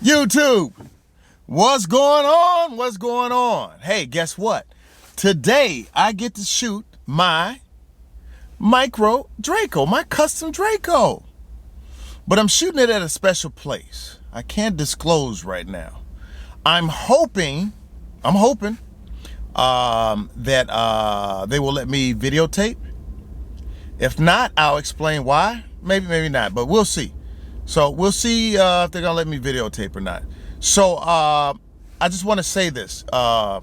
YouTube, what's going on? What's going on? Hey, guess what? Today I get to shoot my micro Draco, my custom Draco. But I'm shooting it at a special place. I can't disclose right now. I'm hoping that they will let me videotape. If not, I'll explain why. Maybe not, but we'll see. So we'll see if they're gonna let me videotape or not. So I just want to say this. I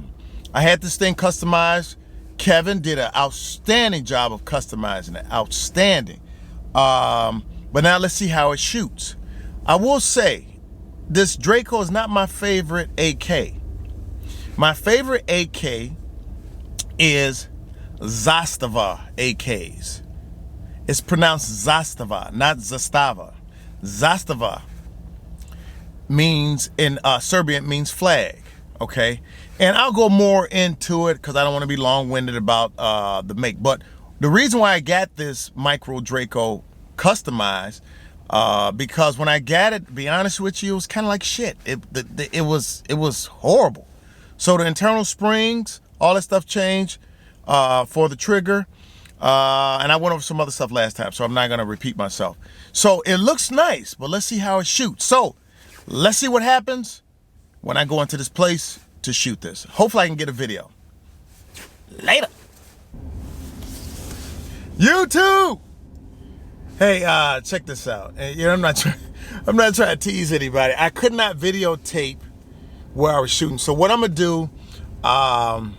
had this thing customized. Kevin did an outstanding job of customizing it. Outstanding. But now let's see how it shoots. I will say, this Draco is not my favorite AK. My favorite AK is Zastava AKs. It's pronounced Zastava, not Zastava. Zastava means, in Serbian, means flag, okay? And I'll go more into it because I don't want to be long-winded about the make. But the reason why I got this micro Draco customized, because when I got it, to be honest with you, it was kind of like shit. It was horrible. So the internal springs, all that stuff changed for the trigger. And I went over some other stuff last time, so I'm not gonna repeat myself. So it looks nice, but let's see how it shoots. So let's see what happens when I go into this place to shoot this. Hopefully I can get a video. Later. YouTube. Hey, check this out. And, you know, I'm not trying to tease anybody. I could not videotape where I was shooting. So what I'm gonna do, I'm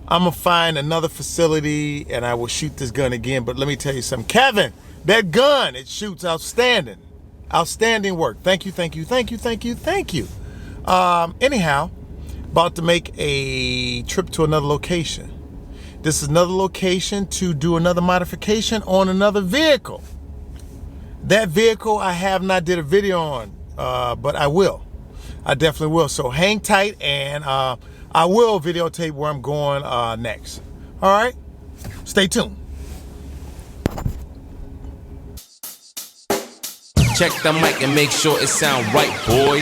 gonna find another facility and I will shoot this gun again. But let me tell you something, Kevin, that gun, it shoots outstanding. Outstanding work. Thank you, thank you, thank you, thank you, thank you. Anyhow, about to make a trip to another location. This is another location to do another modification on another vehicle. That vehicle I have not did a video on, but I will. I definitely will. So hang tight, and I will videotape where I'm going next. All right? Stay tuned. Check the mic and make sure it sound right, boys.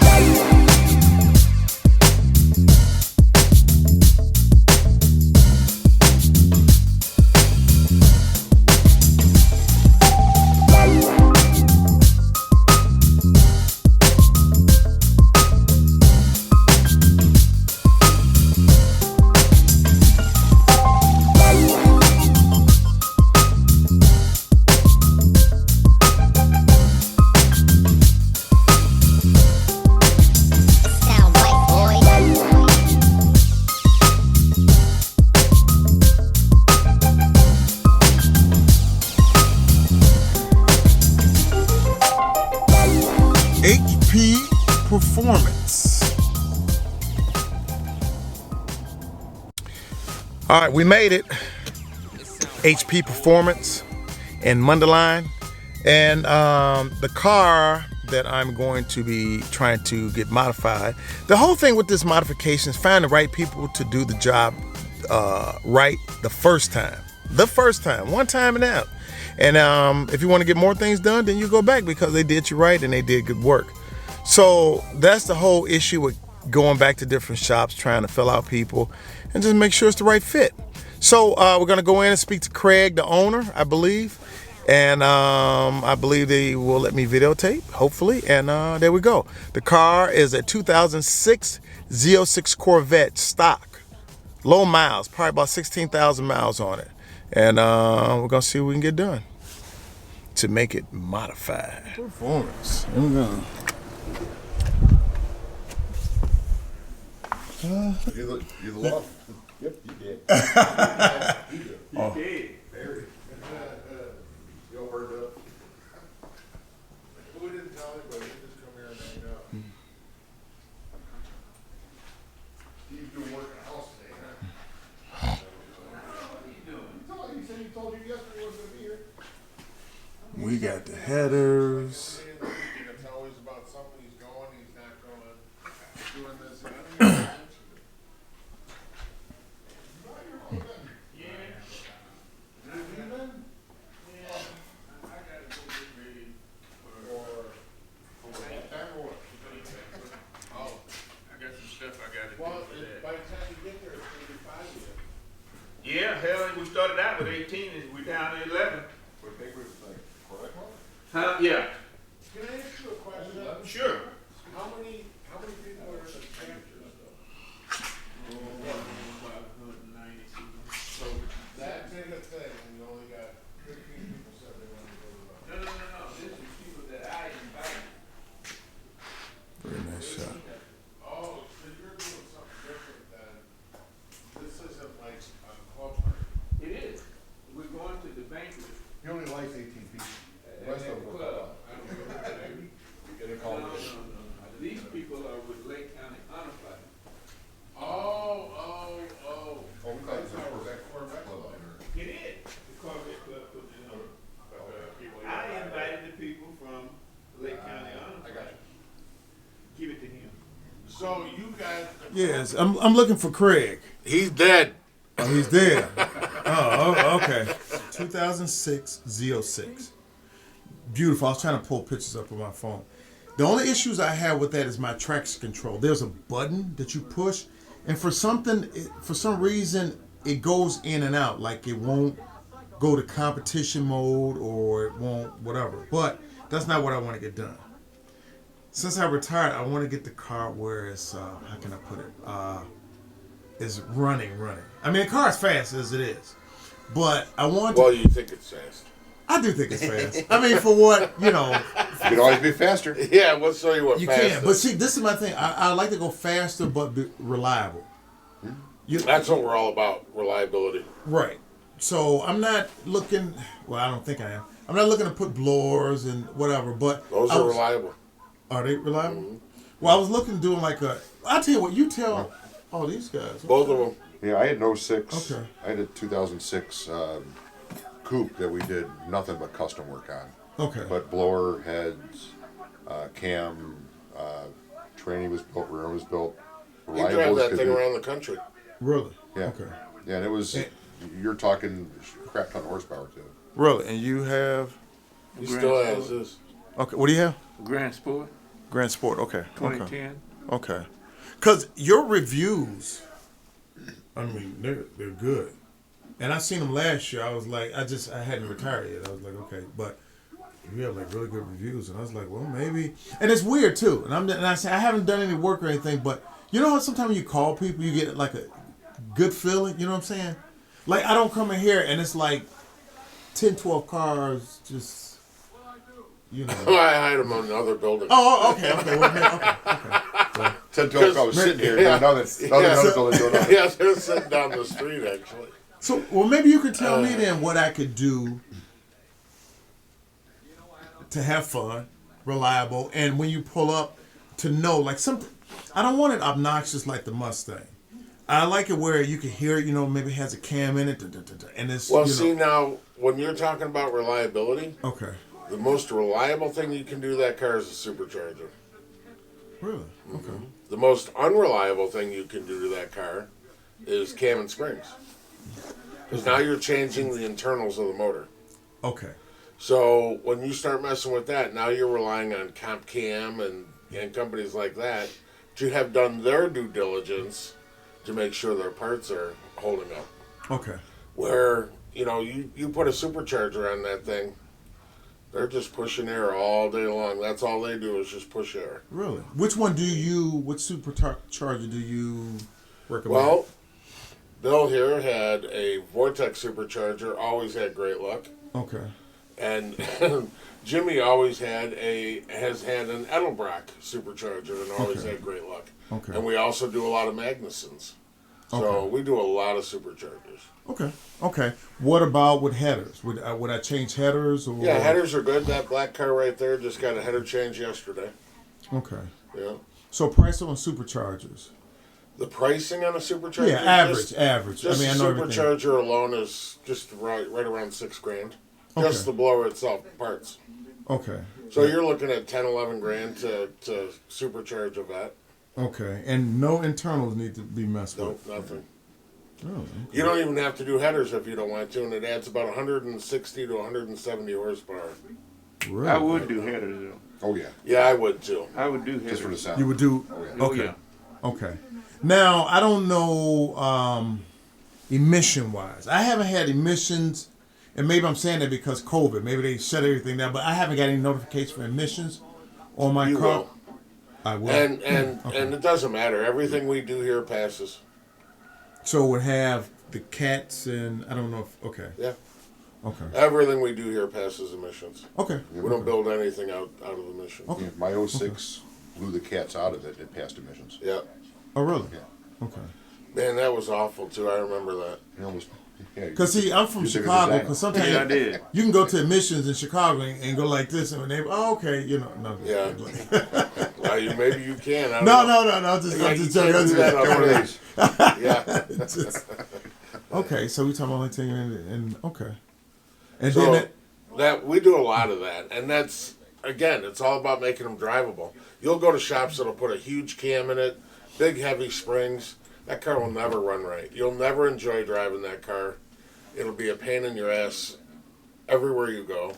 HP Performance. All right, we made it. HP Performance in Mundelein. And the car that I'm going to be trying to get modified. The whole thing with this modification is find the right people to do the job right the first time. One time and out. And if you want to get more things done, then you go back because they did you right and they did good work. So that's the whole issue with going back to different shops, trying to fill out people and just make sure it's the right fit. So we're going to go in and speak to Craig, the owner, I believe. And I believe they will let me videotape, hopefully. And there we go. The car is a 2006 Z06 Corvette stock. Low miles, probably about 16,000 miles on it. And we're gonna see what we can get done to make it modified. Performance. Here we go. You lost. Yep, you did. You did. Oh. You did. Very. Y'all heard up. We didn't tell anybody. We just come here and hang out. He's doing work in the house today, huh? He told you yesterday he wasn't gonna be here. We got the headers. It's always about something. He's going, he's not going, doing this. And with 18 and we're down to 11. What paper is it, like, corvette model? Huh? Yeah. Can I ask you a question? Sure. How many people are in the Panthers though? So that big a thing, and you only got 15 people said they want to go to the. No. This is people that I invited. Very nice shot. Oh, so you're doing something different than, this isn't like a club party. It is. We're going to the banquet. He only likes 18 people. The rest of them go Club. I don't know. They No. call it. These people are with Lake County Honor Flight. Oh, Oh, we thought it was a Corvette club. It is. The Corvette Club put it on. I invited the people from Lake County Honor I Flight. got you. Give it to him. So you guys. Yes, I'm looking for Craig. He's dead. Oh, he's dead. Okay. 2006 Z06. Beautiful. I was trying to pull pictures up on my phone. The only issues I have with that is my traction control. There's a button that you push, and for some reason, it goes in and out. Like it won't go to competition mode or it won't whatever. But that's not what I want to get done. Since I retired, I want to get the car where it's how can I put it? Is running. I mean, the car is fast as it is, but I want. Well, you think it's fast. I do think it's fast. I mean, for what You can always be faster. Yeah, we'll show you what you fast can. But is. see, this is my thing. I like to go faster but be reliable. That's what we're all about, reliability. Right. So I'm not looking. Well, I don't think I am. I'm not looking to put blowers and whatever. But Those are reliable. Are they reliable? Well, I was looking to doing like a. I tell you what. You tell. Oh, these guys. Both of them. Yeah, I had an 06. Okay. I had a 2006 coupe that we did nothing but custom work on. Okay. But blower heads, cam, tranny was built, rear was built. You drive Reliable as that could thing be. around the country. Really? Yeah. Okay. Yeah, and it was. You're talking crap ton of horsepower too. Really? And you have. He still has this. Okay. What do you have? Grand Sport, Grand Sport. Okay. 2010. Okay. Because your reviews, I mean, they're good. And I seen them last year. I was like, I hadn't retired yet. I was like, okay, but you have like really good reviews, and I was like, well, maybe. And it's weird too. And I say I haven't done any work or anything, but you know what? Sometimes when you call people, you get like a good feeling. You know what I'm saying? Like I don't come in here and it's like 10, 12 cars just, you know. I hide them on the other building. Oh, okay. Well, man, okay. 10, 12 I was sitting here doing another building doing nothing. Yeah, they're sitting down the street, actually. So, well, maybe you could tell me then what I could do to have fun, reliable, and when you pull up, to know like something. I don't want it obnoxious like the Mustang. I like it where you can hear it. You know, maybe it has a cam in it, and it's. Well, you know, see now, when you're talking about reliability, Okay. the most reliable thing you can do to that car is a supercharger. Really? Okay. The most unreliable thing you can do to that car is cam and springs. Because now you're changing the internals of the motor. Okay. So when you start messing with that, now you're relying on Comp Cam and companies like that to have done their due diligence to make sure their parts are holding up. Okay. Where, you put a supercharger on that thing, they're just pushing air all day long. That's all they do is just push air. Really? Which supercharger do you recommend? Well, Bill here had a Vortex supercharger, always had great luck. Okay. And Jimmy always has had an Edelbrock supercharger and always had great luck. Okay. And we also do a lot of Magnusons. So Okay. we do a lot of superchargers. Okay. What about with headers? Would I change headers or? Yeah, headers are good. That black car right there just got a header change yesterday. Okay. Yeah. So price on superchargers. The pricing on a supercharger? Yeah, average. Just I the know everything. supercharger alone is just right around $6,000. Okay. Just the blower itself, parts. Okay. So you're looking at 10, 11 grand to supercharge a vet. Okay. And no internals need to be messed No, with. nothing. Oh, okay. You don't even have to do headers if you don't want to, and it adds about 160 to 170 horsepower. Really? I would do headers though. Oh yeah, Yeah, I would too. I would do headers. just for the sound. You would do. Oh, yeah. Oh, Okay. yeah. Okay. Now I don't know. emission-wise. I haven't had emissions, and maybe I'm saying that because COVID. Maybe they shut everything down, but I haven't got any notifications for emissions on my You car. will. I will. And Okay. and it doesn't matter. Everything we do here passes. So it would have the cats and I don't know if okay. Yeah. Okay. Everything we do here passes emissions. Okay. We don't build anything out of emissions. Okay. Yeah, my 06 blew the cats out of it. It passed emissions. Yeah. Oh really? Yeah. Okay. Man, that was awful too. I remember that. It almost, yeah, Cause see, I'm from you took a Chicago. design. Cause sometimes Yeah, I did. you can go to emissions in Chicago and go like this, and they okay, no. Yeah. Well, maybe you can. I don't No, know. no. I'm just Yeah, joking. you can't do that One of on these. Yeah. It's just- okay, so we talking about like taking and okay, and So then that we do a lot of that, and that's again, it's all about making them drivable. You'll go to shops that'll put a huge cam in it, big heavy springs. That car will never run right. You'll never enjoy driving that car. It'll be a pain in your ass everywhere you go.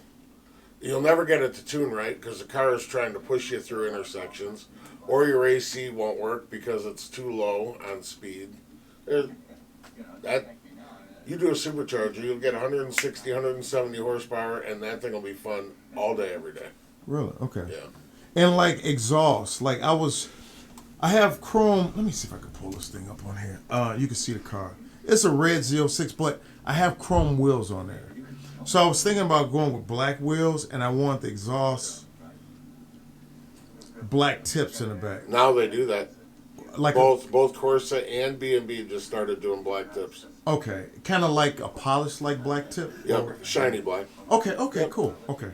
You'll never get it to tune right because the car is trying to push you through intersections, or your AC won't work because it's too low on speed. That you do a supercharger, you'll get 160, 170 horsepower, and that thing will be fun all day, every day. really okay, Yeah. and like exhaust, like I have chrome. Let me see if I can pull this thing up on here. You can see the car. It's a red Z06, but I have chrome wheels on there. So I was thinking about going with black wheels, and I want the exhaust black tips in the back, Now they do that. like Both Corsa and B&B just started doing black tips. okay, kind of like a polished like black tip. Yep, Or- shiny black. Okay, cool. Okay.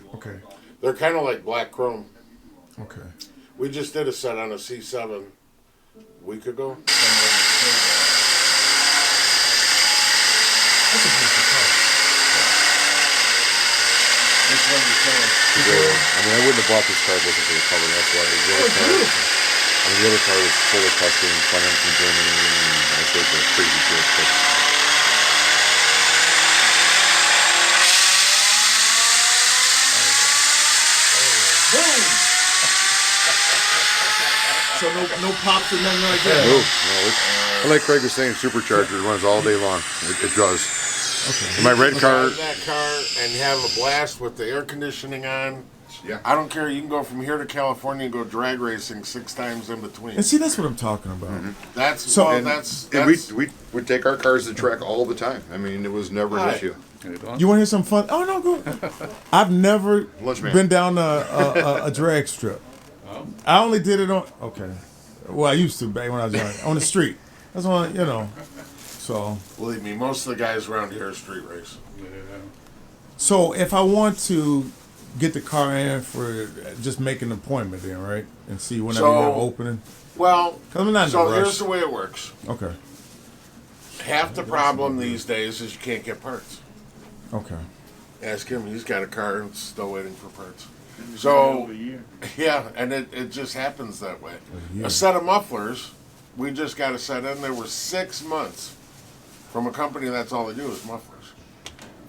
They're kind of like black chrome. Okay. We just did a set on a C7 a week ago. That's a beautiful car. Which one you saying? I mean, I wouldn't have bought this car if it wasn't for the color. That's why the other car. I mean, the other car was fully custom, financed in Germany, and I said the crazy shit. But So no pops or nothing like that. no, it's, like Craig was saying, supercharger runs all day long. It does. Okay. And my red car. Drive that car and have a blast with the air conditioning on. Yeah. I don't care. You can go from here to California and go drag racing 6 times in between. And see, that's what I'm talking about. That's So- well, and- that's And we would take our cars to the track all the time. I mean, it was never an Right. issue. You want to hear some fun? Oh no, go. I've never Lunchman. been down a drag strip. I only did it on. Okay. Well, I used to back when I was young on the street. That's one, So, believe me, most of the guys around here are street race. so if I want to get the car in for just make an appointment, then right, and see whenever you have opening. Well, 'Cause I'm not in so a rush. here's the way it works. Okay. Half the problem these days is you can't get parts. Okay. Ask him; he's got a car and still waiting for parts. So, yeah, and it just happens that way. year. A set of mufflers, we just got a set in. There were 6 months from a company that's all they do is mufflers.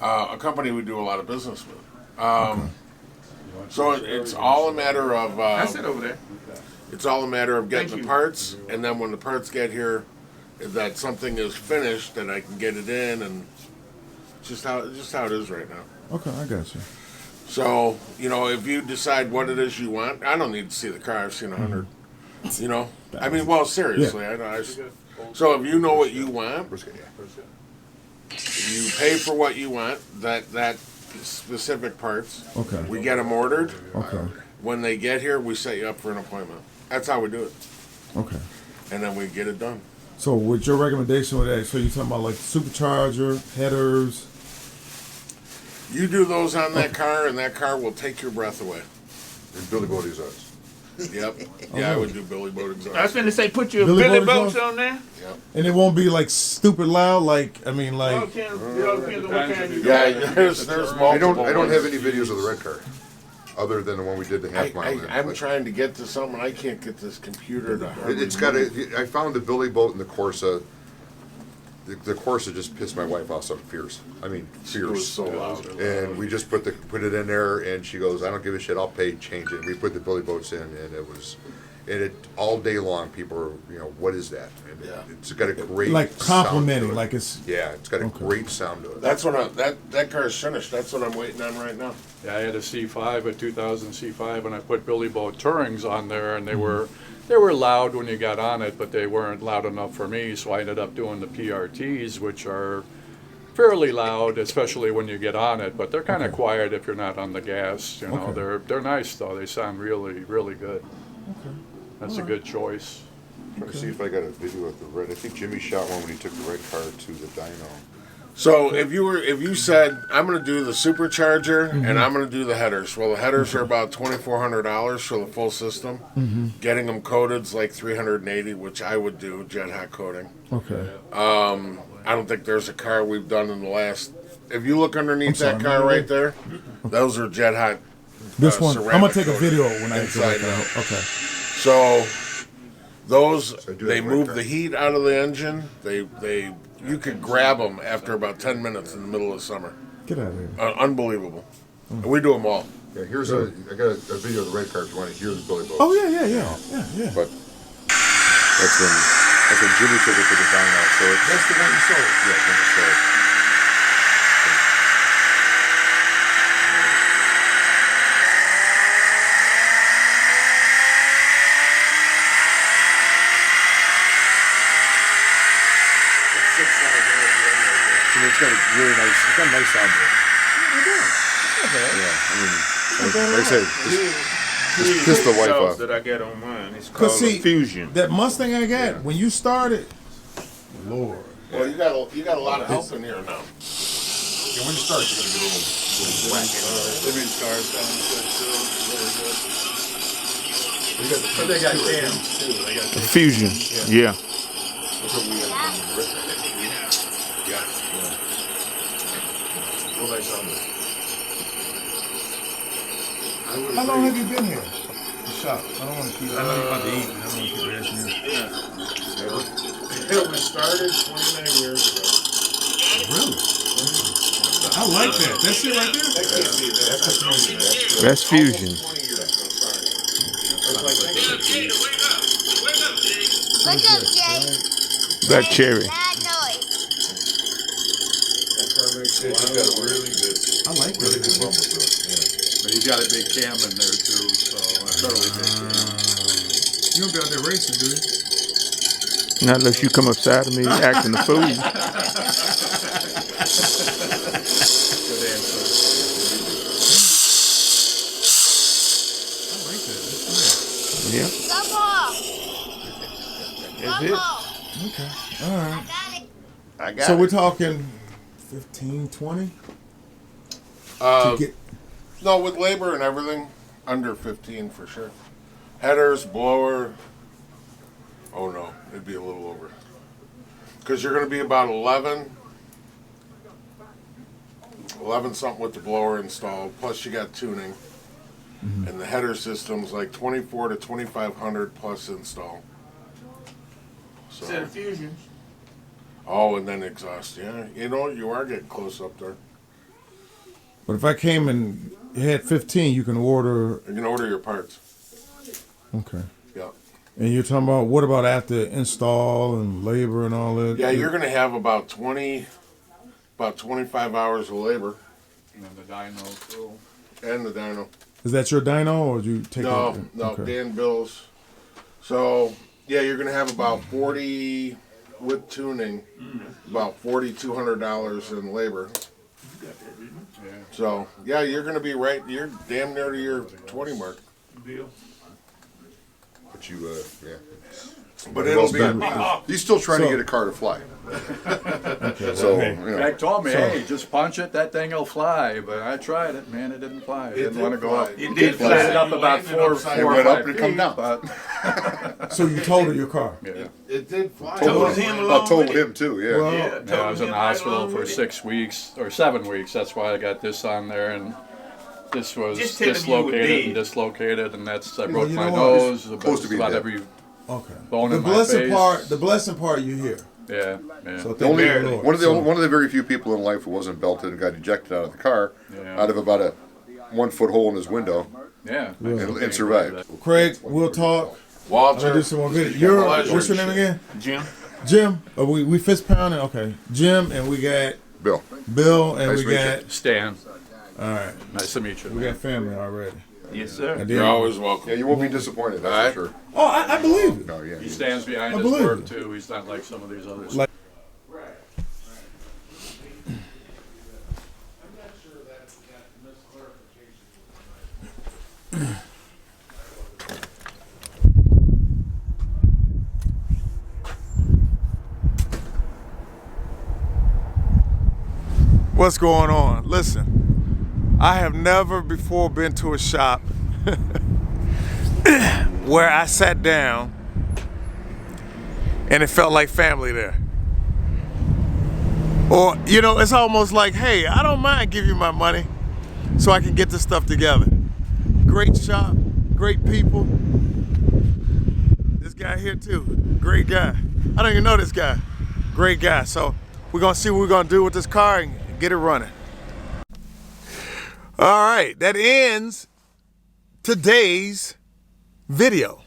A company we do a lot of business with. So it's all a matter of I sit over there. it's all a matter of getting Thank the you. parts, and then when the parts get here, that something is finished, and I can get it in, and just how it is right now. Okay, I got you. So, if you decide what it is you want, I don't need to see the car. I've seen 100. I mean, well, seriously. So if you know what you want, you pay for what you want, that specific parts. Okay. We get them ordered. Okay. When they get here, we set you up for an appointment. That's how we do it. Okay. And then we get it done. So, with your recommendation with that, so you're talking about like supercharger, headers. You do those on that car, and that car will take your breath away. And Billy Bodie's us. Yep. Yeah, I would do Billy Boat I was exhaust. finna say, put your Billy Billy Boat's Boats on there. And it won't be like stupid loud, like I mean, All like depends on what kind you Yeah, there's multiple. I don't have ones. any videos of the red car, other than the one we did the half mile in. I'm But trying to get to something. I can't get this computer to. It's got I found the Billy Boat and the Corsa. The Corsa just pissed my wife off. Something fierce. I mean, It was fierce. so loud. And we just put it in there, and she goes, "I don't give a shit. I'll pay, change it." We put the Billy Boats in, and And it all day long, people are, what is that? And it's got a great Like sound complimenting, to it. like it's. Yeah, it's got a great sound to it. That's what that car's finished. That's what I'm waiting on right now. Yeah, I had a C5, a 2000 C5, and I put Billy Boat Tourings on there, and they were loud when you got on it, but they weren't loud enough for me, so I ended up doing the PRTs, which are fairly loud, especially when you get on it, but they're kind of quiet if you're not on the gas. They're nice though. They sound really, really good. Okay. That's a good choice. Trying to see if I got a video of the red. I think Jimmy shot one when he took the red car to the dyno. So if you said I'm going to do the supercharger and I'm going to do the headers, well, the headers are about $2,400 for the full system. Getting them coated's like $380, which I would do jet hot coating. Okay. I don't think there's a car we've done in the last. If you look underneath that car right there, those are jet hot. This one, I'm gonna take a ceramic video when I get inside back. now. Okay. So those do they have move red the heat out of the engine. They you could grab them after about 10 minutes in the middle of summer. Get out of here. Unbelievable. And we do them all. Yeah, I got a video of the red car if you want to hear the Billy Boat. Oh yeah. But that's when Jimmy took it to the dyno. So that's the one you sold. Yeah, when it sold. It's got a really nice, it's got a nice sound to it. Yeah, I mean, like I said, just piss the wife Sauce off. that I got on mine. It's Cause called see, a Fusion. that Mustang I got when you started, Lord. Well, you got a lot of help in here now. Yeah, when you start, you're going to get a little wacky. Living cars down the But they got cams too. They got the Fusion. Yeah. That's what we had when we were ripping it. Yeah. Real nice sound to it. How long have you been here? The shop. I don't want to keep. I know you're about to eat. I don't want to keep asking you. It was started 29 years ago. Really? I like that. That's it right there. That's Fusion. Wake up, Jay. Black cherry. Bad noise. I like Really that. good rumble to it. But he's got a big cam in there too, so that's really big cam. You don't be out there racing, do you? Not unless you come upside of me acting a fool. Good answer. I like that. That's Yeah. Come on. That's Come it. on. nice. Okay. All right. Got it. I got So it. we're talking 15, 20 to get. No, with labor and everything, under 15 for sure. Headers, blower. Oh no, it'd be a little over. Because you're going to be about 11 something with the blower installed. Plus you got tuning, and the header system's like 24 to 2,500 plus install. So. Is that a Fusion? Oh, and then exhaust. Yeah, you are getting close up there. But if I came and had 15, you can order. You can order your parts. Okay. Yeah. And you're talking about what about after install and labor and all that? Yeah, you're going to have about 25 hours of labor And then the dyno too. and the dyno. Is that your dyno or did you take No, it? no, Okay. Dan Bills. So, yeah, you're going to have about 40 with tuning, about $4,200 in labor. Yeah. So, yeah, you're going to be right. You're damn near to your 20 mark. Bill. But you, yeah. But it'll be. He's still trying to So- get a car to fly. Okay. So, well, you know. Greg told me, So- hey, just punch it, that thing will fly. But I tried it, man, it didn't fly. It didn't did want to go fly. up. It did fly. It up You about landed four upside or went five up and come feet, down. But, So you totaled your car. yeah. It did fly. Told him I along told with it. him too, yeah. Well, Yeah, Yeah, I was in the him right hospital along for with it. 6 weeks or 7 weeks. That's why I got this on there, and this was Just tell him you were dead. dislocated, and that's I Well, broke you my know what? nose. Supposed to be about dead. every Okay. bone The in my blessing face. part. The blessing part you hear. Yeah, yeah. So The thank only, you, Lord. one of the So- one of the very few people in life who wasn't belted and got ejected out of the car, Yeah. out of about a 1 foot hole in his window, Yeah, and survived. Craig, we'll talk. I'm Walter. gonna do some more video. Pleasure. What's your name again? Jim? Jim. We fist pounding. Okay, Jim, and we got Bill. Bill, and Nice we to meet got. Stan, All right, nice to meet you. we got family already. Yes, sir. And You're then- always welcome. Yeah, you won't be disappointed, that's for sure. Oh, I believe it. No, yeah. He stands behind I his believe work it. too. He's not like some of these others. Like- I'm not sure that misclarification. What's going on? Listen, I have never before been to a shop where I sat down and it felt like family there. Or, you know, it's almost like, hey, I don't mind giving you my money so I can get this stuff together. Great shop, great people. This guy here too, great guy. I don't even know this guy. Great guy. So we're gonna see what we're gonna do with this car and get it running. All right, that ends today's video.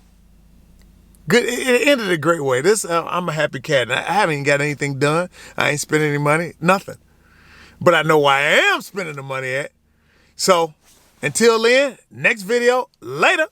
Good, it ended a great way. I'm a happy cat. I haven't even got anything done. I ain't spending any money, nothing. But I know where I am spending the money at. So until then, next video, later.